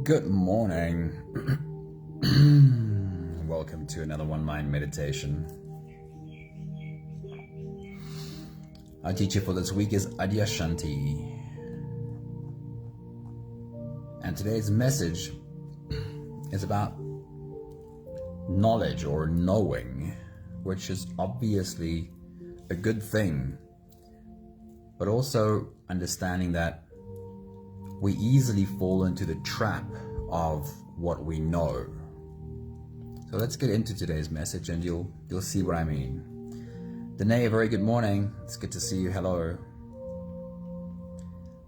Good morning. Welcome to another One Mind meditation. Our teacher for this week is Adyashanti. And today's message is about knowledge or knowing, which is obviously a good thing, but also understanding that we easily fall into the trap of what we know. So let's get into today's message and you'll see what I mean. Danae, a very good morning. It's good to see you. Hello.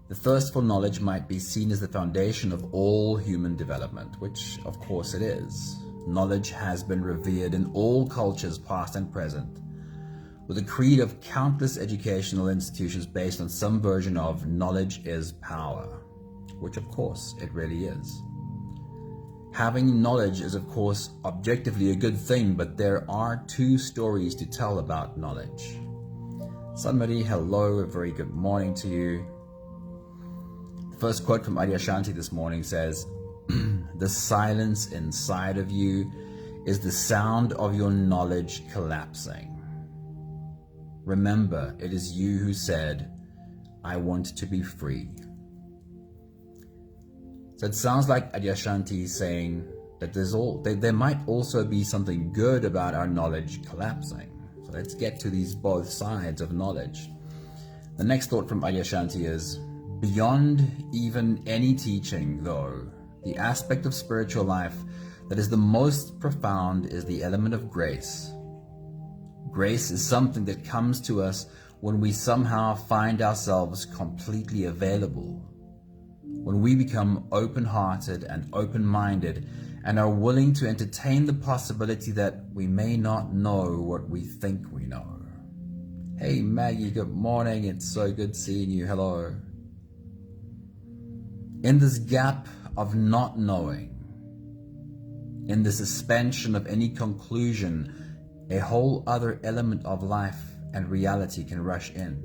The thirst for knowledge might be seen as the foundation of all human development, which of course it is. Knowledge has been revered in all cultures, past and present, with a creed of countless educational institutions based on some version of knowledge is power, which of course it really is. Having knowledge is of course objectively a good thing, but there are two stories to tell about knowledge. Somebody, hello, a very good morning to you. The first quote from Adyashanti this morning says, "The silence inside of you is the sound of your knowledge collapsing. Remember, it is you who said, 'I want to be free.'" So it sounds like Adyashanti is saying that there might also be something good about our knowledge collapsing. So let's get to these both sides of knowledge. The next thought from Adyashanti is, beyond even any teaching though, the aspect of spiritual life that is the most profound is the element of grace. Grace is something that comes to us when we somehow find ourselves completely available, when we become open-hearted and open-minded and are willing to entertain the possibility that we may not know what we think we know. Hey Maggie, good morning. It's so good seeing you. Hello. In this gap of not knowing, in the suspension of any conclusion, a whole other element of life and reality can rush in.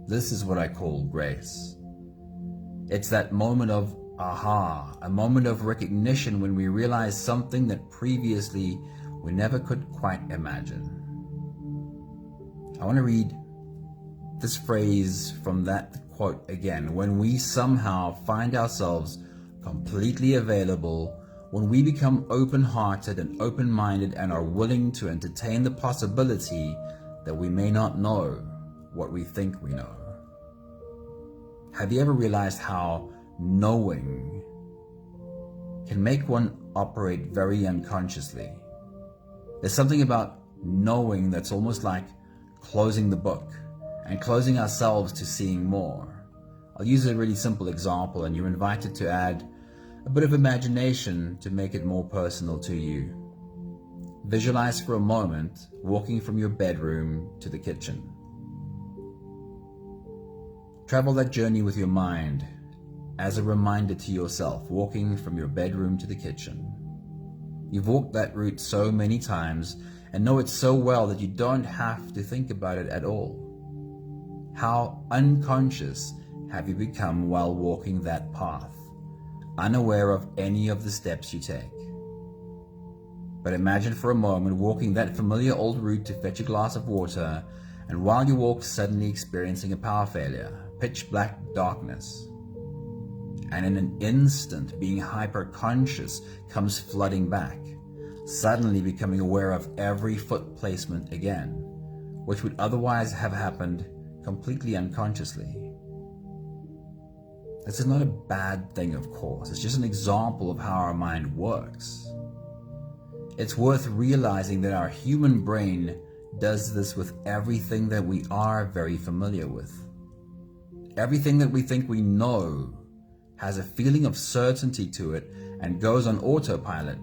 This is what I call grace. It's that moment of aha, a moment of recognition when we realize something that previously we never could quite imagine. I want to read this phrase from that quote again. When we somehow find ourselves completely available, when we become open-hearted and open-minded and are willing to entertain the possibility that we may not know what we think we know. Have you ever realized how knowing can make one operate very unconsciously? There's something about knowing that's almost like closing the book and closing ourselves to seeing more. I'll use a really simple example and you're invited to add a bit of imagination to make it more personal to you. Visualize for a moment walking from your bedroom to the kitchen. Travel that journey with your mind as a reminder to yourself, walking from your bedroom to the kitchen. You've walked that route so many times and know it so well that you don't have to think about it at all. How unconscious have you become while walking that path, unaware of any of the steps you take? But imagine for a moment walking that familiar old route to fetch a glass of water, and while you walk, suddenly experiencing a power failure, pitch black darkness, and in an instant being hyper-conscious comes flooding back, suddenly becoming aware of every foot placement again, which would otherwise have happened completely unconsciously. This is not a bad thing, of course. It's just an example of how our mind works. It's worth realizing that our human brain does this with everything that we are very familiar with. Everything that we think we know has a feeling of certainty to it and goes on autopilot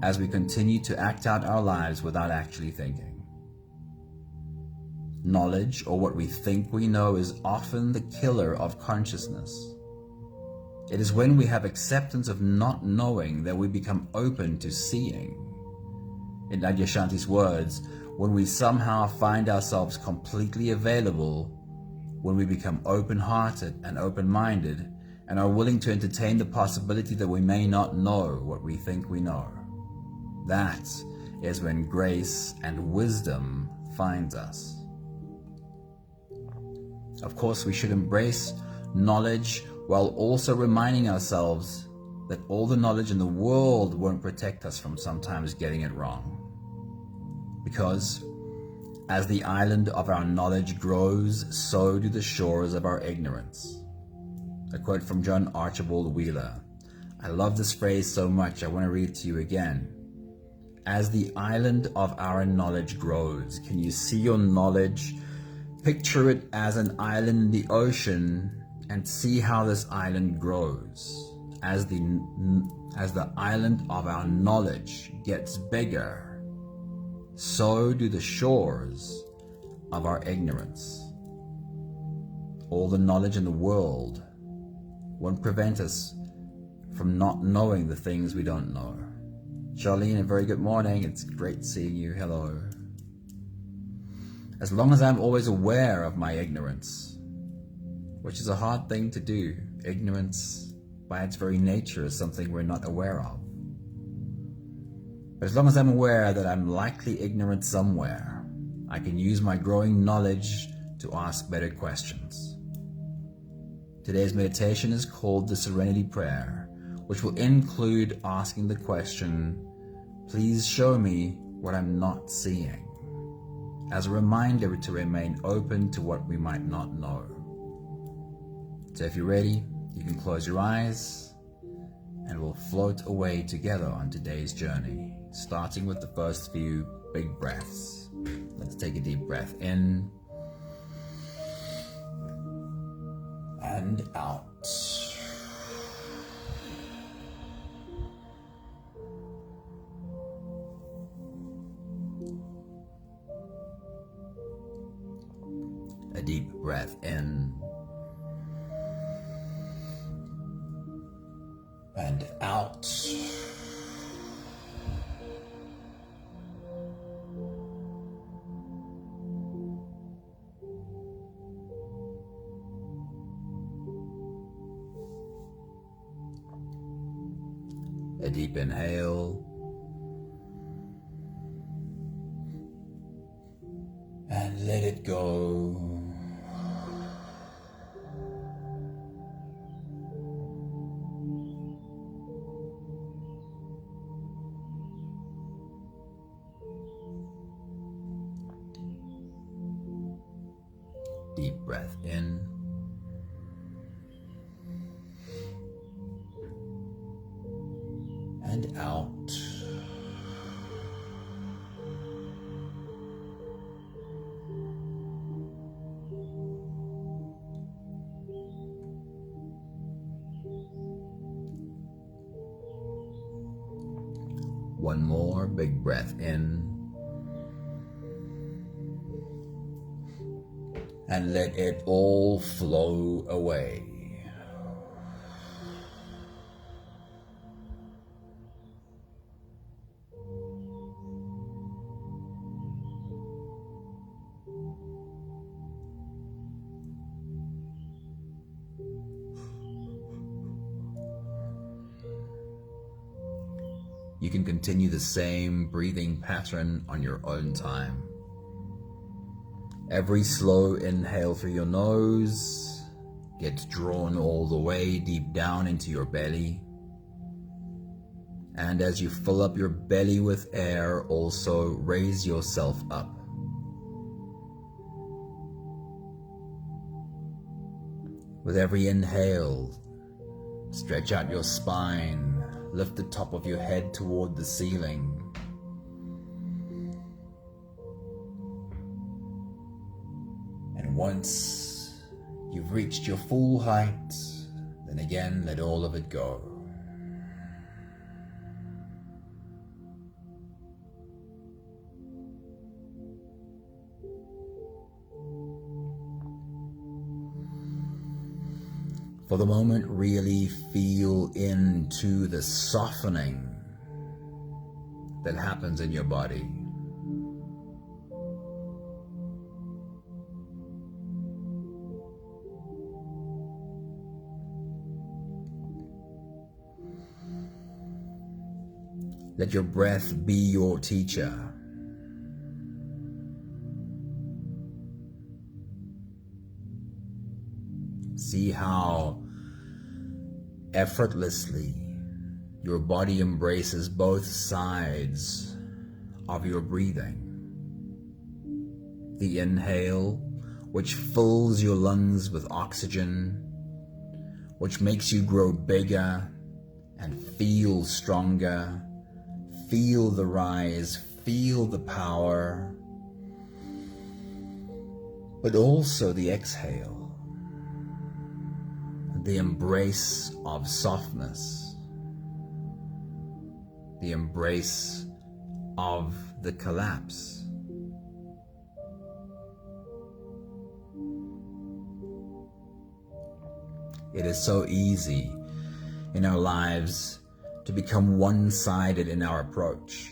as we continue to act out our lives without actually thinking. Knowledge, or what we think we know, is often the killer of consciousness. It is when we have acceptance of not knowing that we become open to seeing. In Adyashanti's words, when we somehow find ourselves completely available, when we become open-hearted and open-minded and are willing to entertain the possibility that we may not know what we think we know. That is when grace and wisdom finds us. Of course, we should embrace knowledge while also reminding ourselves that all the knowledge in the world won't protect us from sometimes getting it wrong. Because as the island of our knowledge grows, so do the shores of our ignorance. A quote from John Archibald Wheeler. I love this phrase so much, I want to read it to you again. As the island of our knowledge grows, can you see your knowledge? Picture it as an island in the ocean and see how this island grows. As the island of our knowledge gets bigger, so do the shores of our ignorance. All the knowledge in the world won't prevent us from not knowing the things we don't know. Charlene, a very good morning. It's great seeing you. Hello. As long as I'm always aware of my ignorance, which is a hard thing to do. Ignorance, by its very nature, is something we're not aware of. But as long as I'm aware that I'm likely ignorant somewhere, I can use my growing knowledge to ask better questions. Today's meditation is called the Serenity Prayer, which will include asking the question, please show me what I'm not seeing, as a reminder to remain open to what we might not know. So if you're ready, you can close your eyes and we'll float away together on today's journey, starting with the first few big breaths. Let's take a deep breath in and out. A deep breath in and out. A deep inhale and let it go. Deep breath in and out. One more big breath in and let it all flow away. You can continue the same breathing pattern on your own time. Every slow inhale through your nose gets drawn all the way deep down into your belly. And as you fill up your belly with air, also raise yourself up. With every inhale, stretch out your spine. Lift the top of your head toward the ceiling. And once you've reached your full height, then again let all of it go. For the moment, really feel into the softening that happens in your body. Let your breath be your teacher. See how effortlessly your body embraces both sides of your breathing. The inhale, which fills your lungs with oxygen, which makes you grow bigger and feel stronger. Feel the rise, feel the power, but also the exhale, the embrace of softness, the embrace of the collapse. It is so easy in our lives to become one-sided in our approach.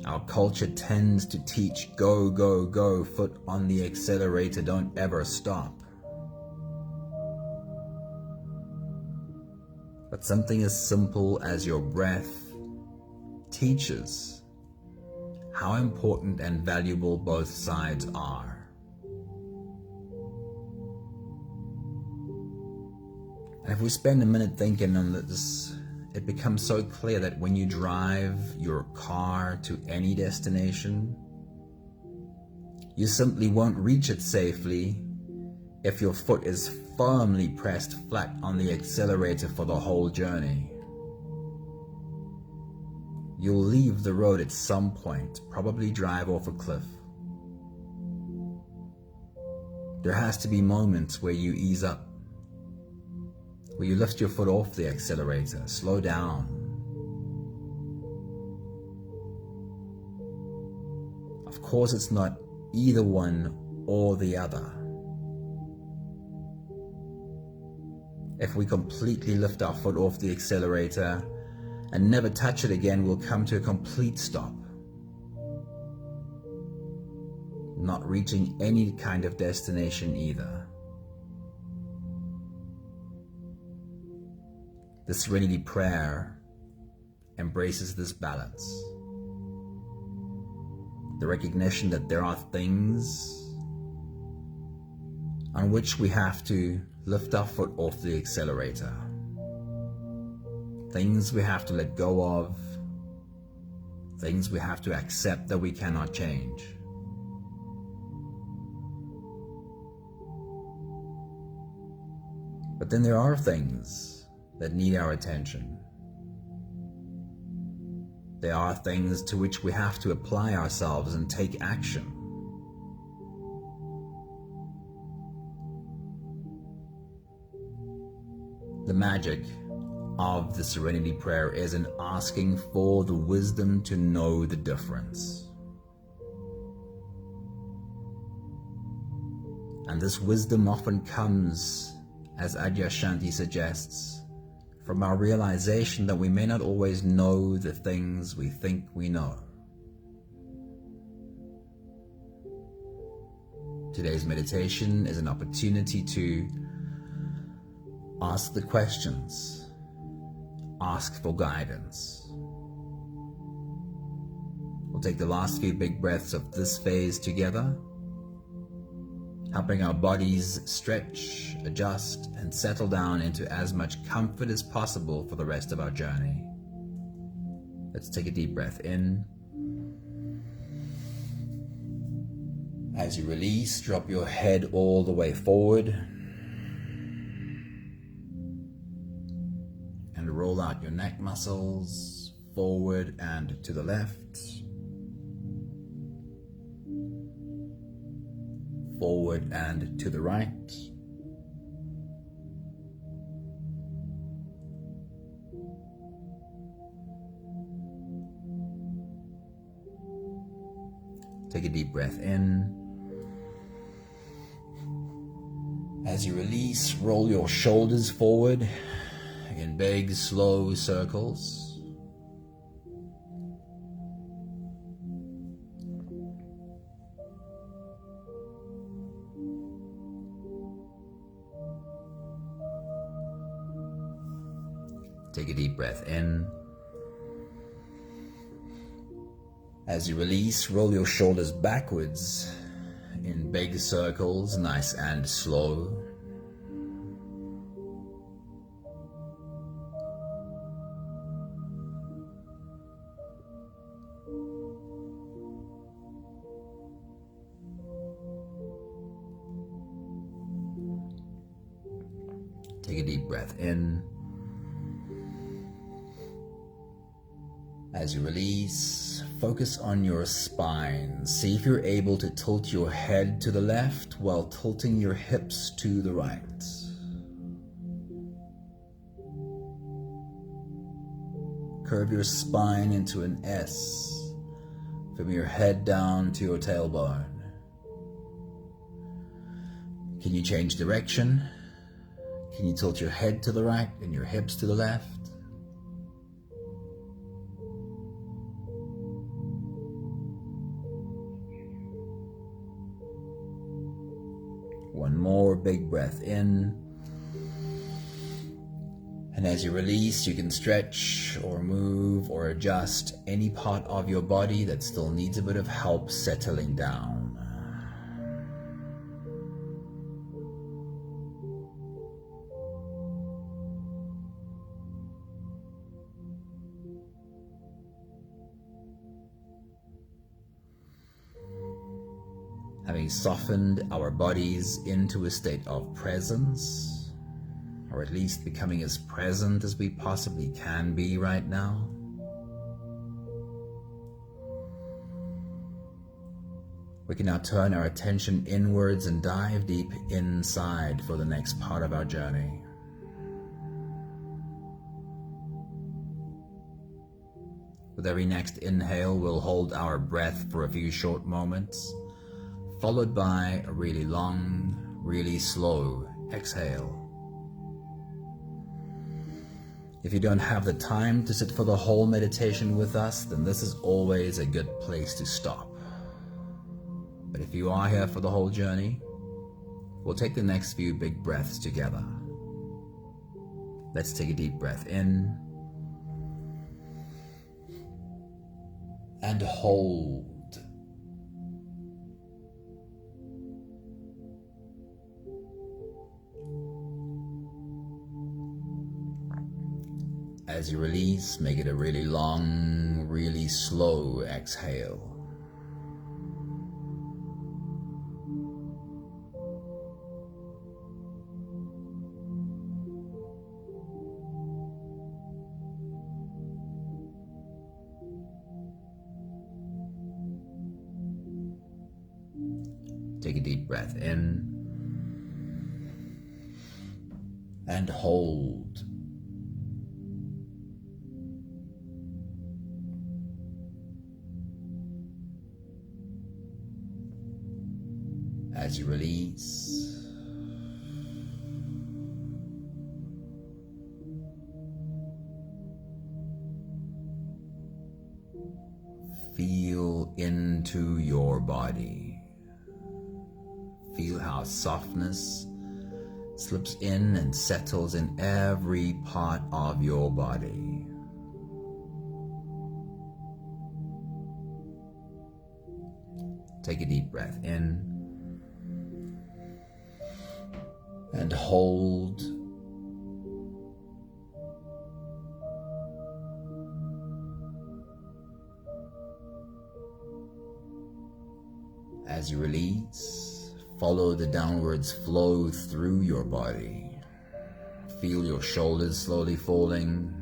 Our culture tends to teach go, go, go, foot on the accelerator, don't ever stop. But something as simple as your breath teaches how important and valuable both sides are. And if we spend a minute thinking on this, it becomes so clear that when you drive your car to any destination, you simply won't reach it safely if your foot is firmly pressed flat on the accelerator for the whole journey. You'll leave the road at some point, probably drive off a cliff. There has to be moments where you ease up, where you lift your foot off the accelerator, slow down. Of course, it's not either one or the other. If we completely lift our foot off the accelerator and never touch it again, we'll come to a complete stop, not reaching any kind of destination either. The Serenity Prayer embraces this balance. The recognition that there are things on which we have to lift our foot off the accelerator. Things we have to let go of. Things we have to accept that we cannot change. But then there are things that need our attention. There are things to which we have to apply ourselves and take action. The magic of the Serenity Prayer is in asking for the wisdom to know the difference. And this wisdom often comes, as Adyashanti suggests, from our realization that we may not always know the things we think we know. Today's meditation is an opportunity to ask the questions, ask for guidance. We'll take the last few big breaths of this phase together, helping our bodies stretch, adjust, and settle down into as much comfort as possible for the rest of our journey. Let's take a deep breath in. As you release, drop your head all the way forward and roll out your neck muscles forward and to the left. Forward and to the right. Take a deep breath in. As you release, roll your shoulders forward in big, slow circles. Take a deep breath in. As you release, roll your shoulders backwards in big circles, nice and slow. Take a deep breath in. As you release, focus on your spine. See if you're able to tilt your head to the left while tilting your hips to the right. Curve your spine into an S from your head down to your tailbone. Can you change direction? Can you tilt your head to the right and your hips to the left? One more big breath in. And as you release, you can stretch or move or adjust any part of your body that still needs a bit of help settling down. Having softened our bodies into a state of presence, or at least becoming as present as we possibly can be right now. We can now turn our attention inwards and dive deep inside for the next part of our journey. With every next inhale, we'll hold our breath for a few short moments, followed by a really long, really slow exhale. If you don't have the time to sit for the whole meditation with us, then this is always a good place to stop. But if you are here for the whole journey, we'll take the next few big breaths together. Let's take a deep breath in and hold. As you release, make it a really long, really slow exhale. Take a deep breath in and hold. As you release, feel into your body. Feel how softness slips in and settles in every part of your body. Take a deep breath in and hold. As you release, follow the downwards flow through your body. Feel your shoulders slowly falling.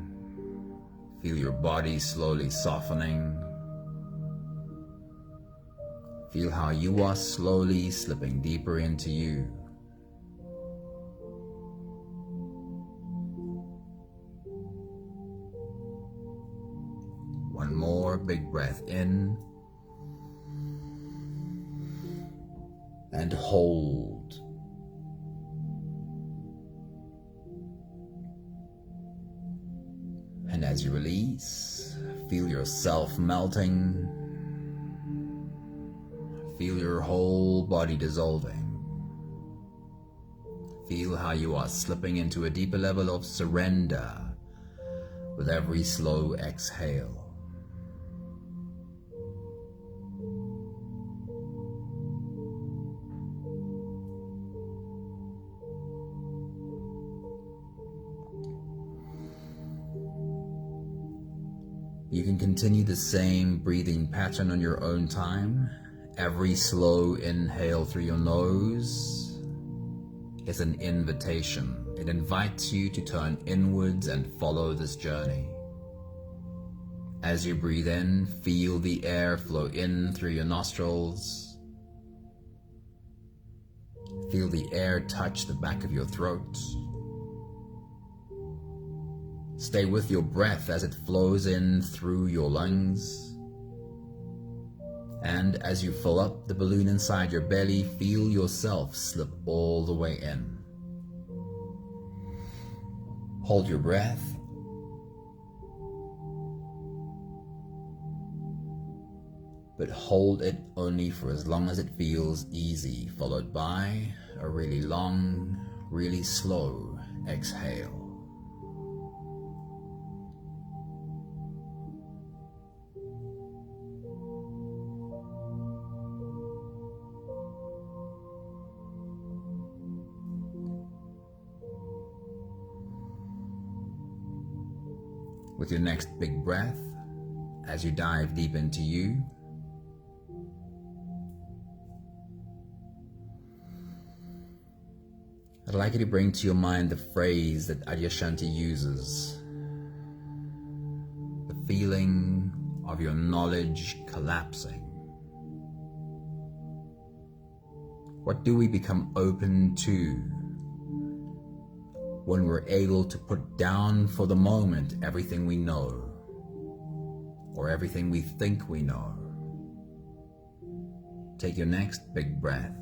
Feel your body slowly softening. Feel how you are slowly slipping deeper into you. One more big breath in and hold. And as you release, feel yourself melting. Feel your whole body dissolving. Feel how you are slipping into a deeper level of surrender, with every slow exhale. You can continue the same breathing pattern on your own time. Every slow inhale through your nose is an invitation. It invites you to turn inwards and follow this journey. As you breathe in, feel the air flow in through your nostrils. Feel the air touch the back of your throat. Stay with your breath as it flows in through your lungs. And as you fill up the balloon inside your belly, feel yourself slip all the way in. Hold your breath. But hold it only for as long as it feels easy, followed by a really long, really slow exhale. With your next big breath, as you dive deep into you, I'd like you to bring to your mind the phrase that Adyashanti uses. The feeling of your knowledge collapsing. What do we become open to when we're able to put down for the moment everything we know or everything we think we know? Take your next big breath.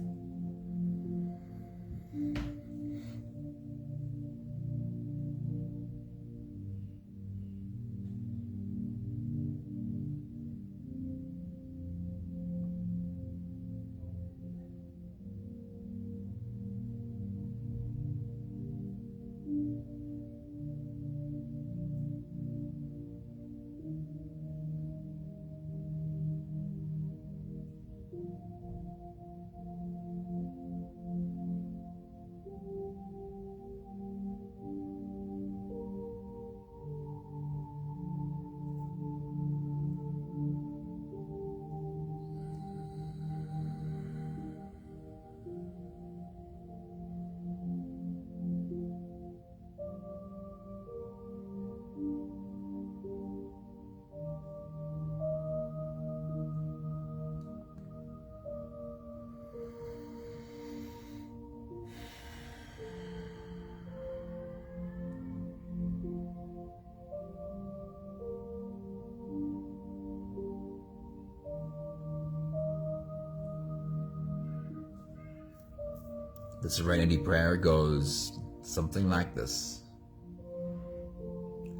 The Serenity Prayer goes something like this.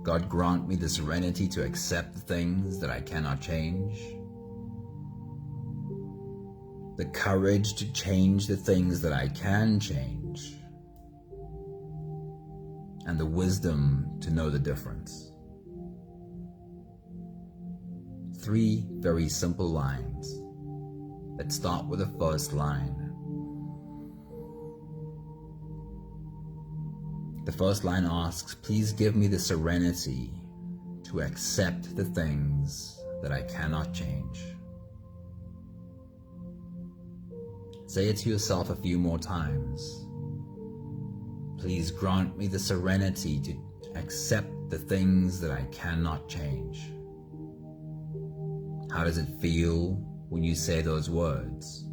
God, grant me the serenity to accept the things that I cannot change, the courage to change the things that I can change, and the wisdom to know the difference. 3 very simple lines. Let's start with the first line. The first line asks, please give me the serenity to accept the things that I cannot change. Say it to yourself a few more times. Please grant me the serenity to accept the things that I cannot change. How does it feel when you say those words?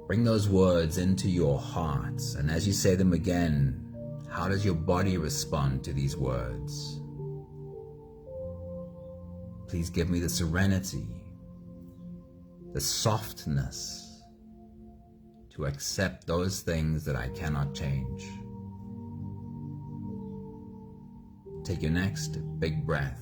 Bring those words into your heart, and as you say them again, how does your body respond to these words? Please give me the serenity, the softness to accept those things that I cannot change. Take your next big breath.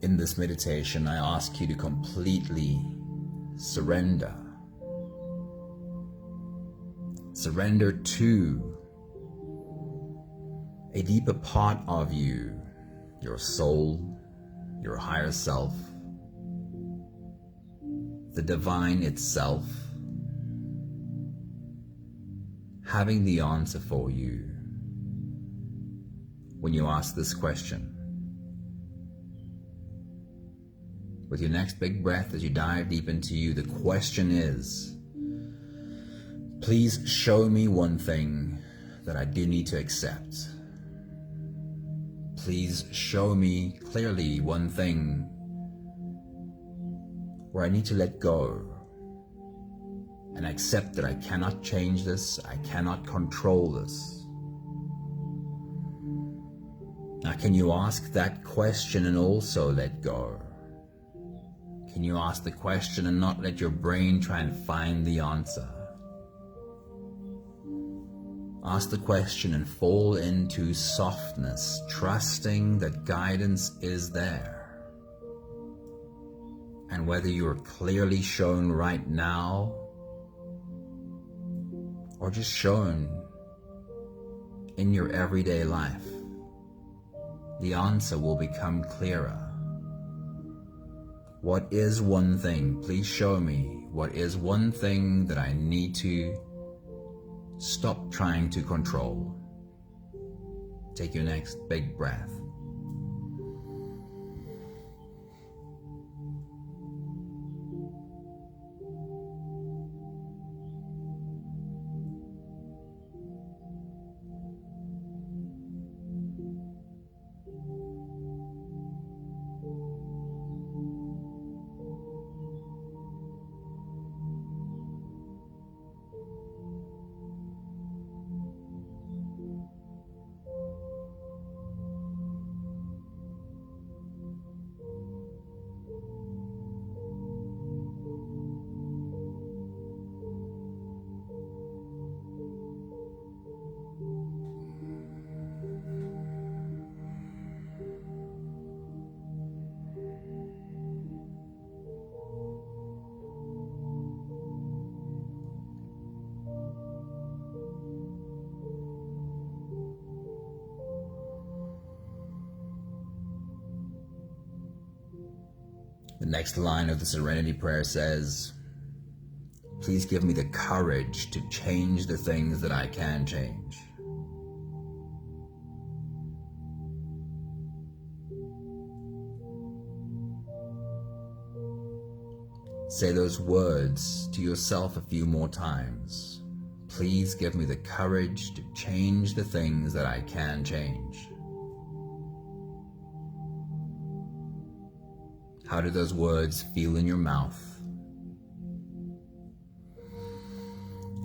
In this meditation, I ask you to completely surrender. Surrender to a deeper part of you, your soul, your higher self, the divine itself, having the answer for you when you ask this question. With your next big breath, as you dive deep into you, the question is, please show me one thing that I do need to accept. Please show me clearly one thing where I need to let go and accept that I cannot change this, I cannot control this. Now, can you ask that question and also let go? Can you ask the question and not let your brain try and find the answer? Ask the question and fall into softness, trusting that guidance is there. And whether you're clearly shown right now, or just shown in your everyday life, the answer will become clearer. What is one thing? Please show me. What is one thing that I need to stop trying to control? Take your next big breath. The next line of the Serenity Prayer says, please give me the courage to change the things that I can change. Say those words to yourself a few more times. Please give me the courage to change the things that I can change. How do those words feel in your mouth?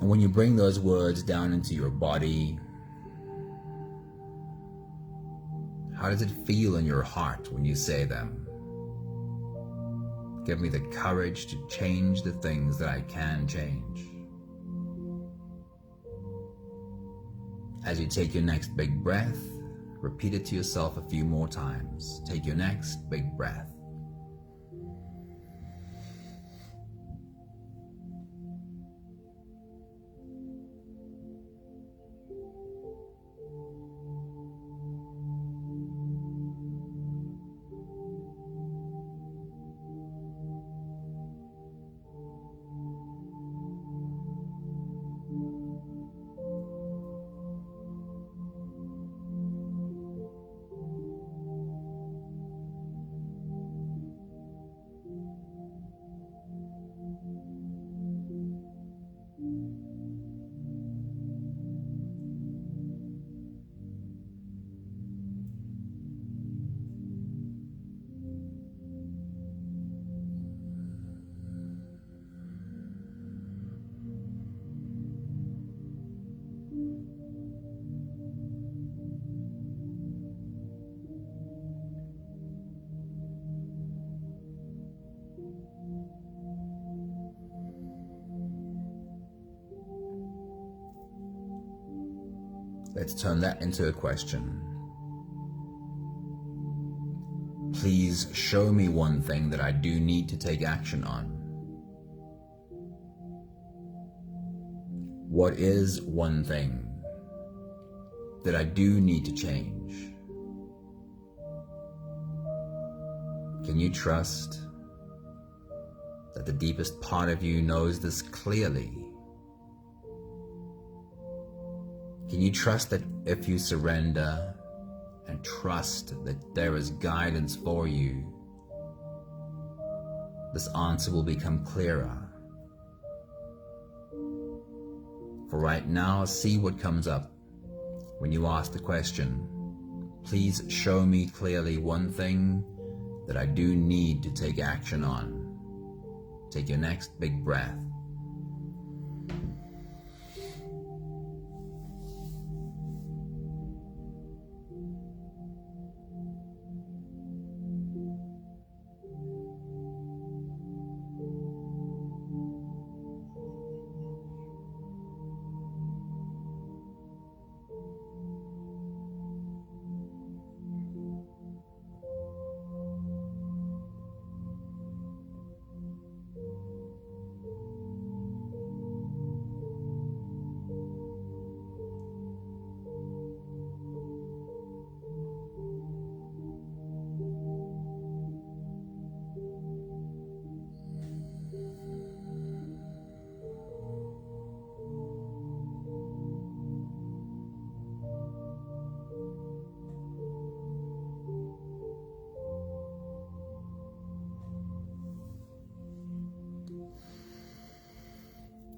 And when you bring those words down into your body, how does it feel in your heart when you say them? Give me the courage to change the things that I can change. As you take your next big breath, repeat it to yourself a few more times. Take your next big breath. Let's turn that into a question. Please Please show me one thing that I do need to take action on. What is one thing that I do need to change? Can you trust that the deepest part of you knows this clearly? Can you trust that if you surrender and trust that there is guidance for you, this answer will become clearer? For right now, see what comes up when you ask the question, please show me clearly one thing that I do need to take action on. Take your next big breath.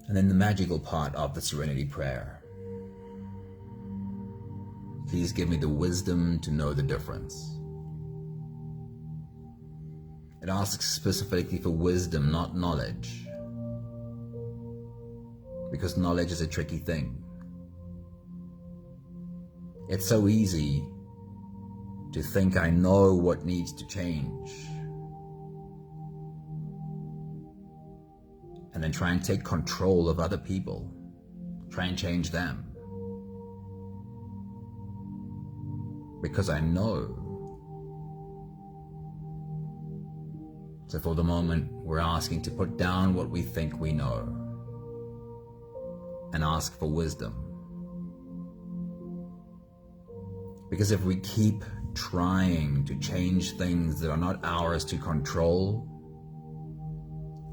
And then the magical part of the Serenity Prayer. Please give me the wisdom to know the difference. It asks specifically for wisdom, not knowledge. Because knowledge is a tricky thing. It's so easy to think I know what needs to change, and then try and take control of other people, try and change them. Because I know. So for the moment, we're asking to put down what we think we know and ask for wisdom. Because if we keep trying to change things that are not ours to control,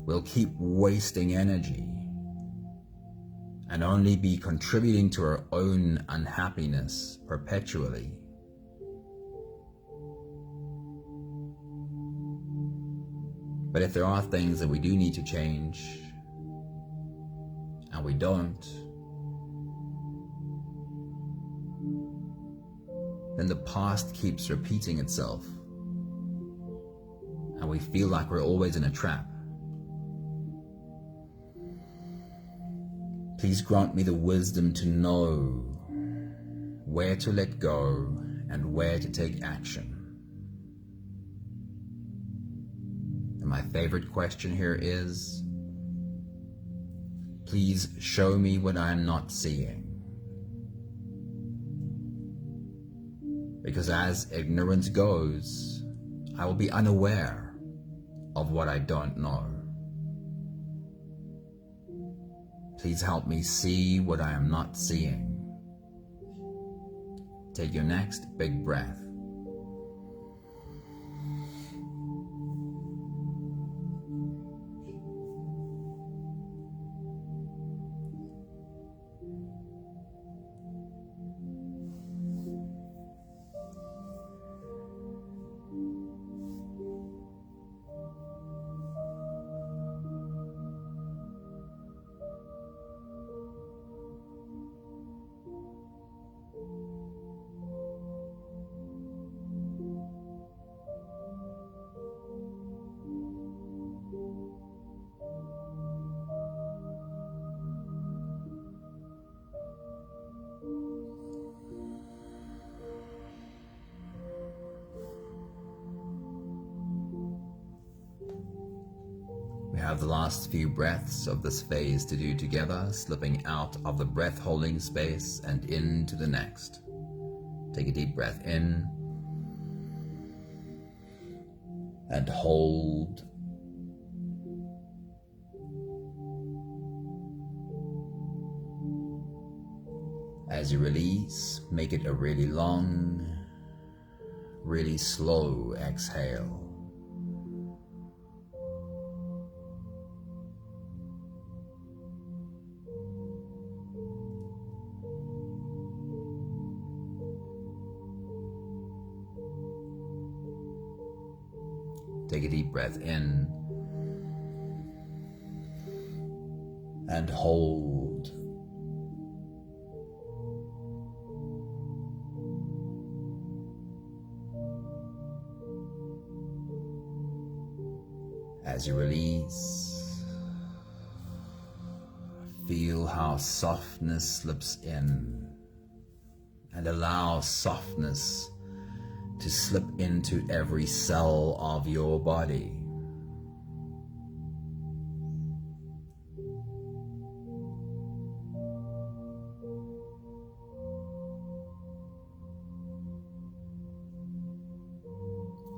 we'll keep wasting energy and only be contributing to our own unhappiness perpetually. But if there are things that we do need to change, and we don't, then the past keeps repeating itself, and we feel like we're always in a trap. Please grant me the wisdom to know where to let go and where to take action. And my favorite question here is, please show me what I am not seeing. Because as ignorance goes, I will be unaware of what I don't know. Please help me see what I am not seeing. Take your next big breath. We have the last few breaths of this phase to do together, slipping out of the breath holding space and into the next. Take a deep breath in and hold. As you release, make it a really long, really slow exhale. Take a deep breath in and hold. As you release, feel how softness slips in, and allow softness to slip into every cell of your body.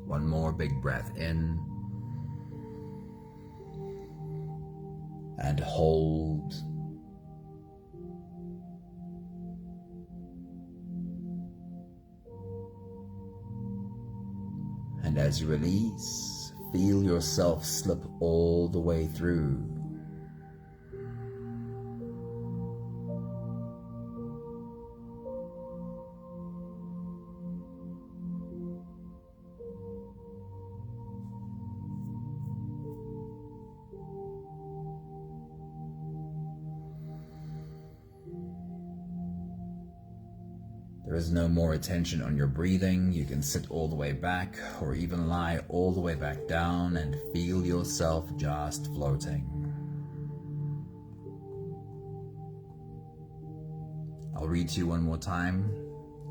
One more big breath in and hold. And as you release, feel yourself slip all the way through. There is no more attention on your breathing. You can sit all the way back or even lie all the way back down and feel yourself just floating. I'll read to you one more time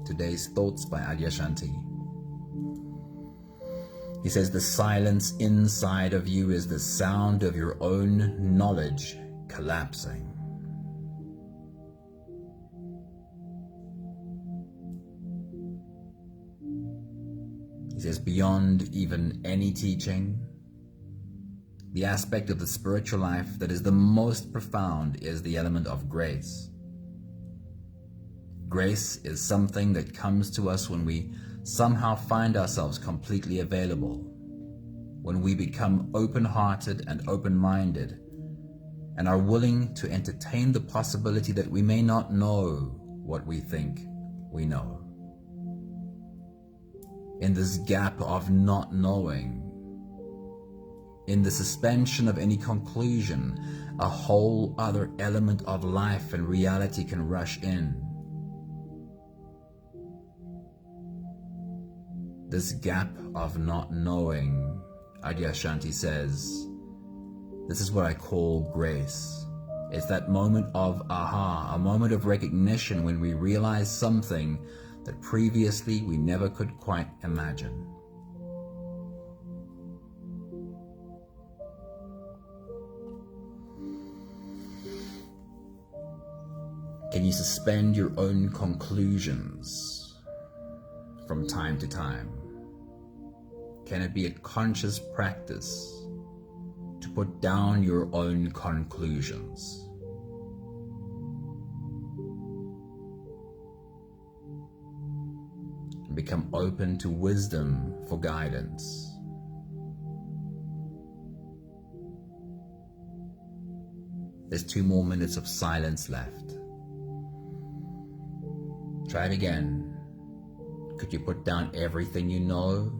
today's thoughts by Adyashanti. He says, the silence inside of you is the sound of your own knowledge collapsing. He says, beyond even any teaching, the aspect of the spiritual life that is the most profound is the element of grace. Grace is something that comes to us when we somehow find ourselves completely available, when we become open-hearted and open-minded, and are willing to entertain the possibility that we may not know what we think we know. In this gap of not knowing, in the suspension of any conclusion, a whole other element of life and reality can rush in. This gap of not knowing, Adyashanti says, this is what I call grace. It's that moment of aha, a moment of recognition when we realize something that previously we never could quite imagine. Can you suspend your own conclusions from time to time? Can it be a conscious practice to put down your own conclusions? And become open to wisdom for guidance. There's 2 more minutes of silence left. Try it again. Could you put down everything you know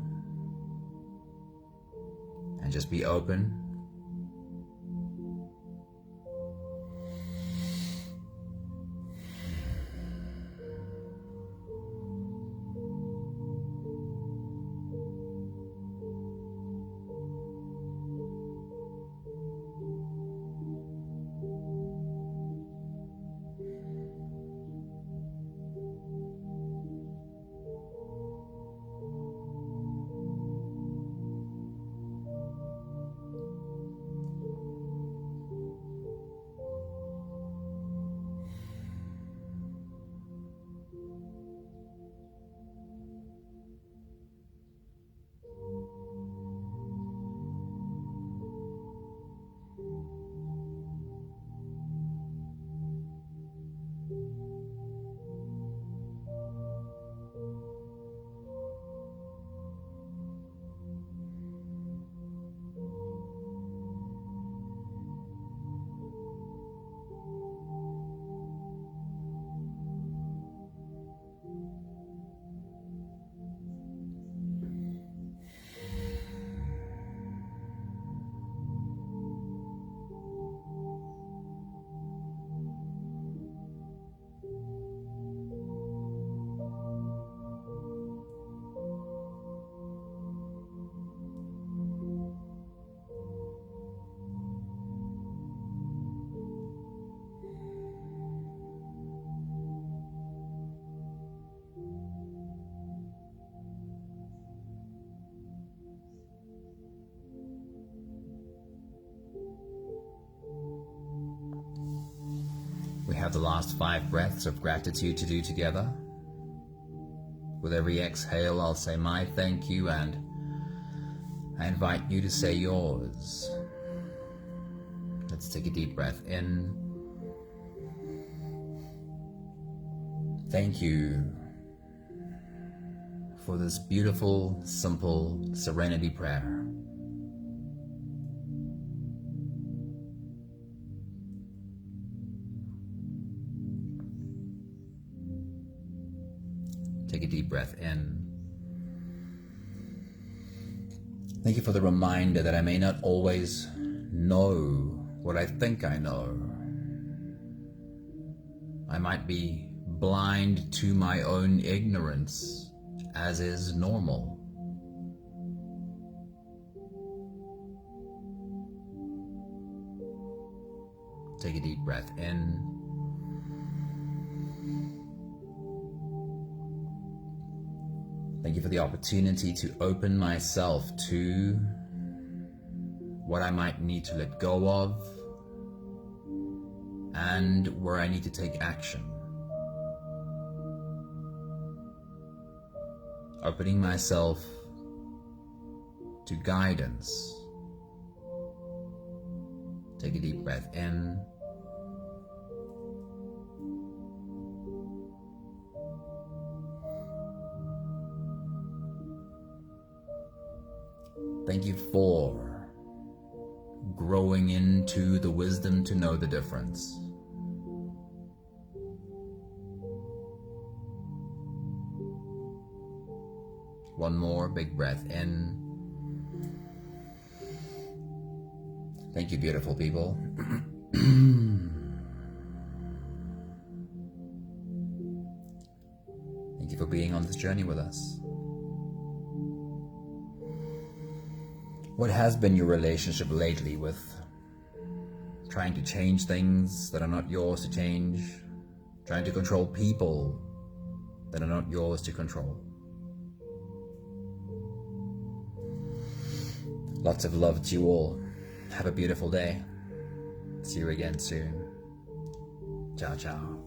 and just be open? have the last 5 breaths of gratitude to do together. With every exhale, I'll say my thank you, and I invite you to say yours. Let's take a deep breath in. Thank you for this beautiful, simple serenity prayer. Take a deep breath in. Thank you for the reminder that I may not always know what I think I know. I might be blind to my own ignorance, as is normal. Take a deep breath in. Thank you for the opportunity to open myself to what I might need to let go of and where I need to take action. Opening myself to guidance. Take a deep breath in. Thank you for growing into the wisdom to know the difference. One more big breath in. Thank you, beautiful people. Thank you for being on this journey with us. What has been your relationship lately with trying to change things that are not yours to change, trying to control people that are not yours to control? Lots of love to you all. Have a beautiful day. See you again soon. Ciao, ciao.